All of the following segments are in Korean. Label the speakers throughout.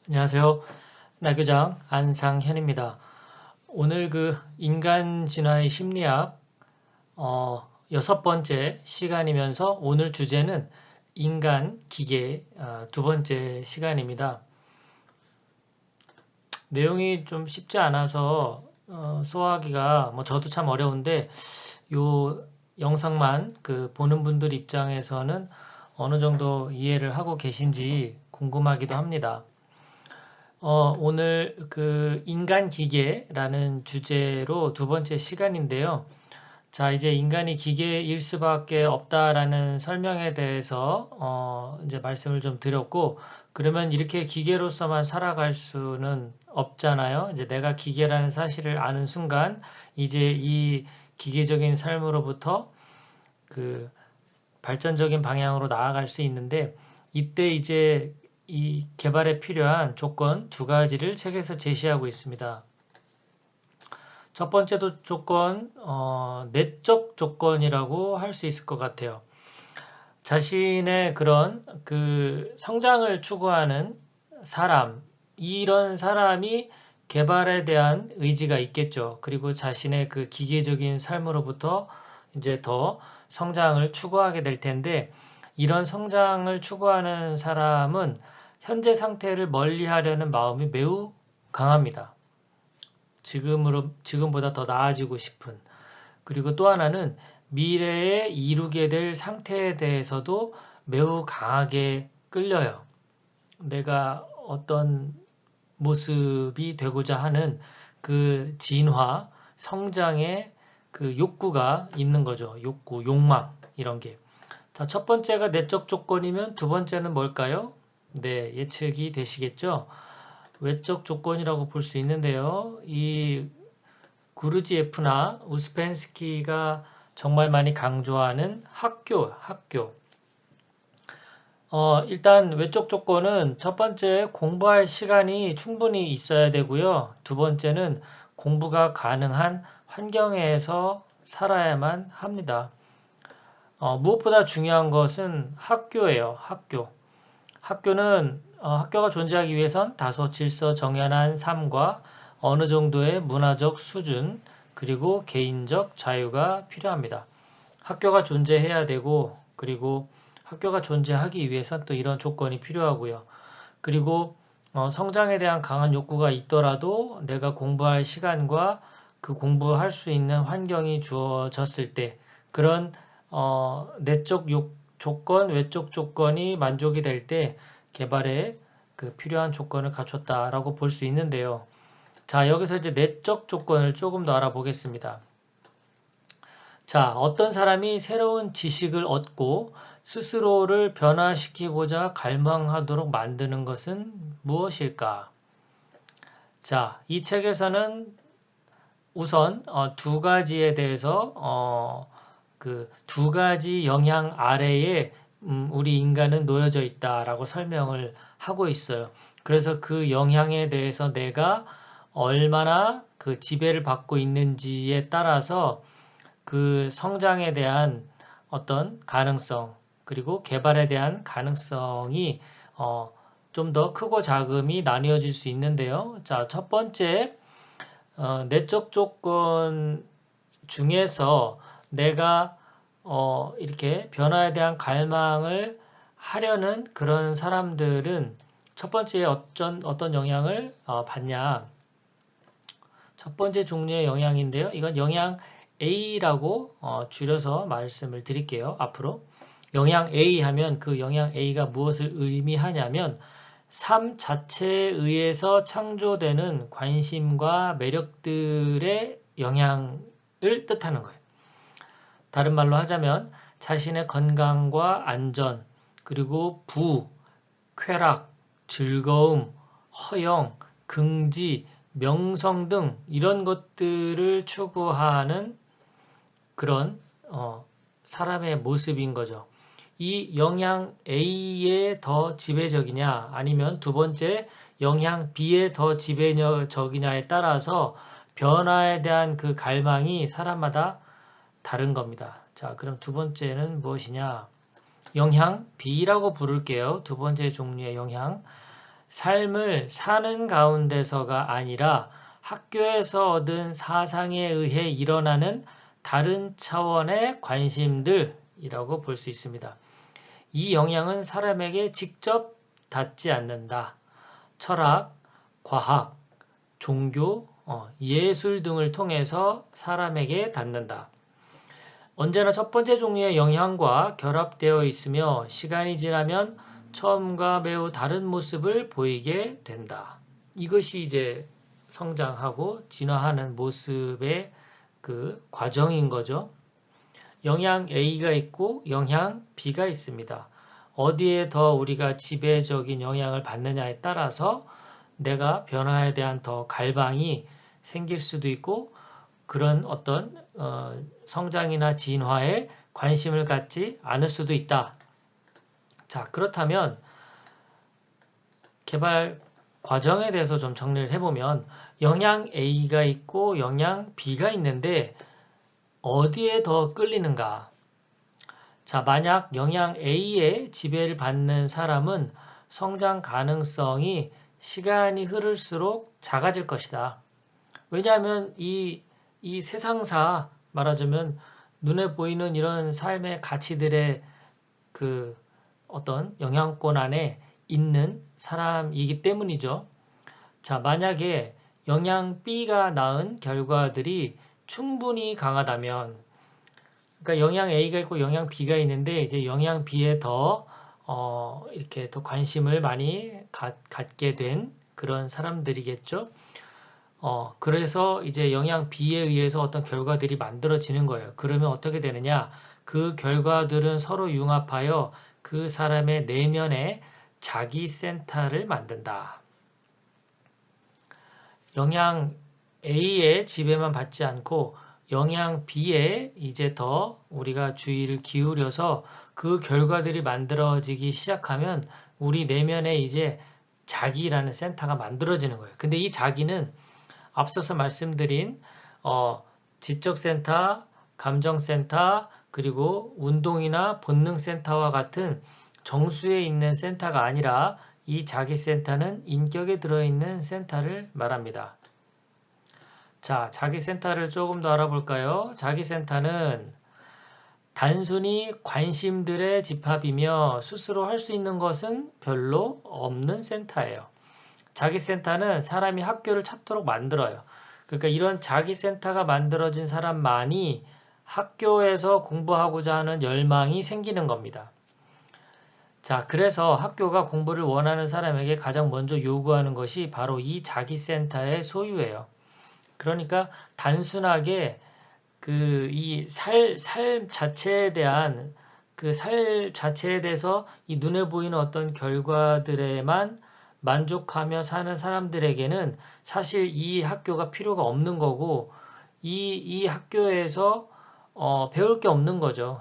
Speaker 1: 안녕하세요. 나교장 안상현입니다. 오늘 인간 진화의 심리학 여섯 번째 시간이면서 오늘 주제는 인간 기계 두 번째 시간입니다. 내용이 좀 쉽지 않아서 소화하기가 저도 참 어려운데 요 영상만 보는 분들 입장에서는 어느 정도 이해를 하고 계신지 궁금하기도 합니다. 오늘 인간 기계라는 주제로 두 번째 시간인데요. 자, 이제 인간이 기계일 수밖에 없다라는 설명에 대해서 이제 말씀을 좀 드렸고, 그러면 이렇게 기계로서만 살아갈 수는 없잖아요. 이제 내가 기계라는 사실을 아는 순간, 이제 이 기계적인 삶으로부터 그 발전적인 방향으로 나아갈 수 있는데, 이때 이제 이 개발에 필요한 조건 두 가지를 책에서 제시하고 있습니다. 첫 번째도 조건, 내적 조건이라고 할 수 있을 것 같아요. 자신의 그런 성장을 추구하는 사람, 이런 사람이 개발에 대한 의지가 있겠죠. 그리고 자신의 기계적인 삶으로부터 이제 더 성장을 추구하게 될 텐데, 이런 성장을 추구하는 사람은 현재 상태를 멀리하려는 마음이 매우 강합니다. 지금보다 더 나아지고 싶은. 그리고 또 하나는 미래에 이루게 될 상태에 대해서도 매우 강하게 끌려요. 내가 어떤 모습이 되고자 하는 진화, 성장의 욕구가 있는 거죠. 욕구, 욕망, 이런 게. 자, 첫 번째가 내적 조건이면 두 번째는 뭘까요? 네, 예측이 되시겠죠? 외적 조건이라고 볼 수 있는데요. 이 구르지에프나 우스펜스키가 정말 많이 강조하는 학교. 일단 외적 조건은 첫 번째 공부할 시간이 충분히 있어야 되고요. 두 번째는 공부가 가능한 환경에서 살아야만 합니다. 무엇보다 중요한 것은 학교예요. 학교는 학교가 존재하기 위해선 다소 질서정연한 삶과 어느 정도의 문화적 수준 그리고 개인적 자유가 필요합니다. 학교가 존재해야 되고 그리고 학교가 존재하기 위해선 또 이런 조건이 필요하고요. 그리고 성장에 대한 강한 욕구가 있더라도 내가 공부할 시간과 공부할 수 있는 환경이 주어졌을 때 그런 내적 조건, 외적 조건이 만족이 될 때 개발에 필요한 조건을 갖췄다라고 볼 수 있는데요. 자, 여기서 이제 내적 조건을 조금 더 알아보겠습니다. 자, 어떤 사람이 새로운 지식을 얻고 스스로를 변화시키고자 갈망하도록 만드는 것은 무엇일까? 자, 이 책에서는 우선 두 가지에 대해서 두 가지 영향 아래에 우리 인간은 놓여져 있다라고 설명을 하고 있어요. 그래서 그 영향에 대해서 내가 얼마나 지배를 받고 있는지에 따라서 성장에 대한 어떤 가능성, 그리고 개발에 대한 가능성이 좀 더 크고 작음이 나뉘어질 수 있는데요. 자, 첫 번째, 내적 조건 중에서 내가 이렇게 변화에 대한 갈망을 하려는 그런 사람들은 첫 번째 어떤 영향을 받냐. 첫 번째 종류의 영향인데요. 이건 영향 A라고 줄여서 말씀을 드릴게요. 앞으로. 영향 A 하면 그 영향 A가 무엇을 의미하냐면 삶 자체에 의해서 창조되는 관심과 매력들의 영향을 뜻하는 거예요. 다른 말로 하자면 자신의 건강과 안전, 그리고 쾌락, 즐거움, 허영, 긍지, 명성 등 이런 것들을 추구하는 그런 사람의 모습인 거죠. 이 영향 A에 더 지배적이냐 아니면 두 번째 영향 B에 더 지배적이냐에 따라서 변화에 대한 갈망이 사람마다 다른 겁니다. 자, 그럼 두 번째는 무엇이냐? 영향 B라고 부를게요. 두 번째 종류의 영향. 삶을 사는 가운데서가 아니라 학교에서 얻은 사상에 의해 일어나는 다른 차원의 관심들이라고 볼 수 있습니다. 이 영향은 사람에게 직접 닿지 않는다. 철학, 과학, 종교, 예술 등을 통해서 사람에게 닿는다. 언제나 첫 번째 종류의 영향과 결합되어 있으며 시간이 지나면 처음과 매우 다른 모습을 보이게 된다. 이것이 이제 성장하고 진화하는 모습의 그 과정인 거죠. 영향 A가 있고 영향 B가 있습니다. 어디에 더 우리가 지배적인 영향을 받느냐에 따라서 내가 변화에 대한 더 갈망이 생길 수도 있고 그런 어떤 성장이나 진화에 관심을 갖지 않을 수도 있다. 자, 그렇다면 개발 과정에 대해서 좀 정리를 해보면 영향 A가 있고 영향 B가 있는데 어디에 더 끌리는가? 자, 만약 영향 A의 지배를 받는 사람은 성장 가능성이 시간이 흐를수록 작아질 것이다. 왜냐하면 이 세상사 말하자면 눈에 보이는 이런 삶의 가치들의 그 어떤 영향권 안에 있는 사람이기 때문이죠. 자, 만약에 영향 B가 낳은 결과들이 충분히 강하다면, 그러니까 영향 A가 있고 영향 B가 있는데 이제 영향 B에 더 이렇게 더 관심을 많이 갖게 된 그런 사람들이겠죠. 그래서 이제 영향 B에 의해서 어떤 결과들이 만들어지는 거예요. 그러면 어떻게 되느냐? 그 결과들은 서로 융합하여 그 사람의 내면에 자기 센터를 만든다. 영향 A의 지배만 받지 않고 영향 B에 이제 더 우리가 주의를 기울여서 그 결과들이 만들어지기 시작하면 우리 내면에 이제 자기라는 센터가 만들어지는 거예요. 근데 이 자기는 앞서서 말씀드린 지적센터, 감정센터, 그리고 운동이나 본능센터와 같은 정수에 있는 센터가 아니라 이 자기센터는 인격에 들어있는 센터를 말합니다. 자, 자기센터를 조금 더 알아볼까요? 자기센터는 단순히 관심들의 집합이며 스스로 할 수 있는 것은 별로 없는 센터예요. 자기센터는 사람이 학교를 찾도록 만들어요. 그러니까 이런 자기센터가 만들어진 사람만이 학교에서 공부하고자 하는 열망이 생기는 겁니다. 자, 그래서 학교가 공부를 원하는 사람에게 가장 먼저 요구하는 것이 바로 이 자기센터의 소유예요. 그러니까 단순하게 이 삶 자체에 대한 삶 자체에 대해서 이 눈에 보이는 어떤 결과들에만 만족하며 사는 사람들에게는 사실 이 학교가 필요가 없는 거고 이 학교에서 배울 게 없는 거죠.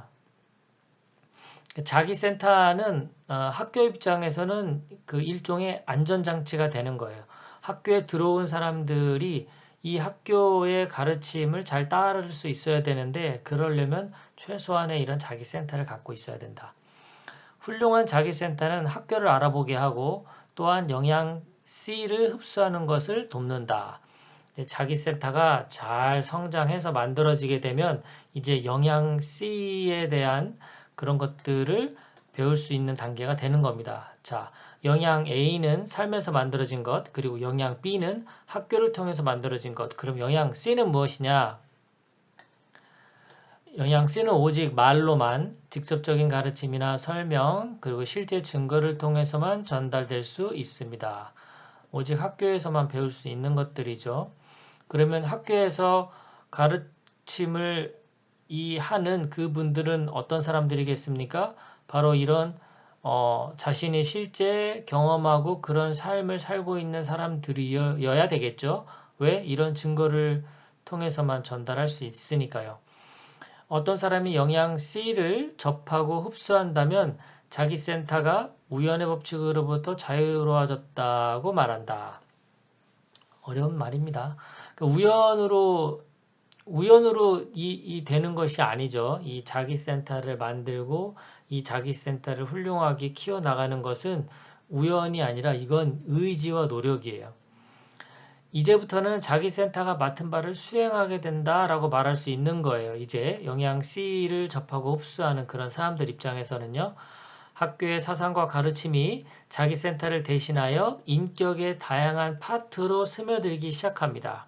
Speaker 1: 자기센터는 학교 입장에서는 그 일종의 안전장치가 되는 거예요. 학교에 들어온 사람들이 이 학교의 가르침을 잘 따를 수 있어야 되는데 그러려면 최소한의 이런 자기센터를 갖고 있어야 된다. 훌륭한 자기센터는 학교를 알아보게 하고 또한 영양 C를 흡수하는 것을 돕는다. 자기센터가 잘 성장해서 만들어지게 되면 이제 영양 C에 대한 그런 것들을 배울 수 있는 단계가 되는 겁니다. 자, 영양 A는 삶에서 만들어진 것, 그리고 영양 B는 학교를 통해서 만들어진 것. 그럼 영양 C는 무엇이냐? 영양 C는 오직 말로만 직접적인 가르침이나 설명, 그리고 실제 증거를 통해서만 전달될 수 있습니다. 오직 학교에서만 배울 수 있는 것들이죠. 그러면 학교에서 가르침을 하는 그분들은 어떤 사람들이겠습니까? 바로 이런 자신이 실제 경험하고 그런 삶을 살고 있는 사람들이어야 되겠죠. 왜? 이런 증거를 통해서만 전달할 수 있으니까요. 어떤 사람이 영양 C를 접하고 흡수한다면 자기 센터가 우연의 법칙으로부터 자유로워졌다고 말한다. 어려운 말입니다. 우연으로 되는 것이 아니죠. 이 자기 센터를 만들고 이 자기 센터를 훌륭하게 키워나가는 것은 우연이 아니라 이건 의지와 노력이에요. 이제부터는 자기 센터가 맡은 바를 수행하게 된다라고 말할 수 있는 거예요. 이제 영양 C를 접하고 흡수하는 그런 사람들 입장에서는요. 학교의 사상과 가르침이 자기 센터를 대신하여 인격의 다양한 파트로 스며들기 시작합니다.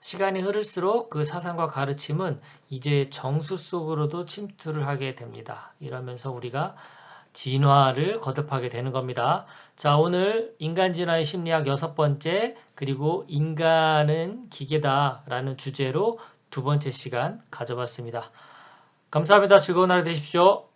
Speaker 1: 시간이 흐를수록 그 사상과 가르침은 이제 정수 속으로도 침투를 하게 됩니다. 이러면서 우리가 진화를 거듭하게 되는 겁니다. 자, 오늘 인간 진화의 심리학 6번째, 그리고 인간은 기계다라는 주제로 2번째 시간 가져봤습니다. 감사합니다. 즐거운 하루 되십시오.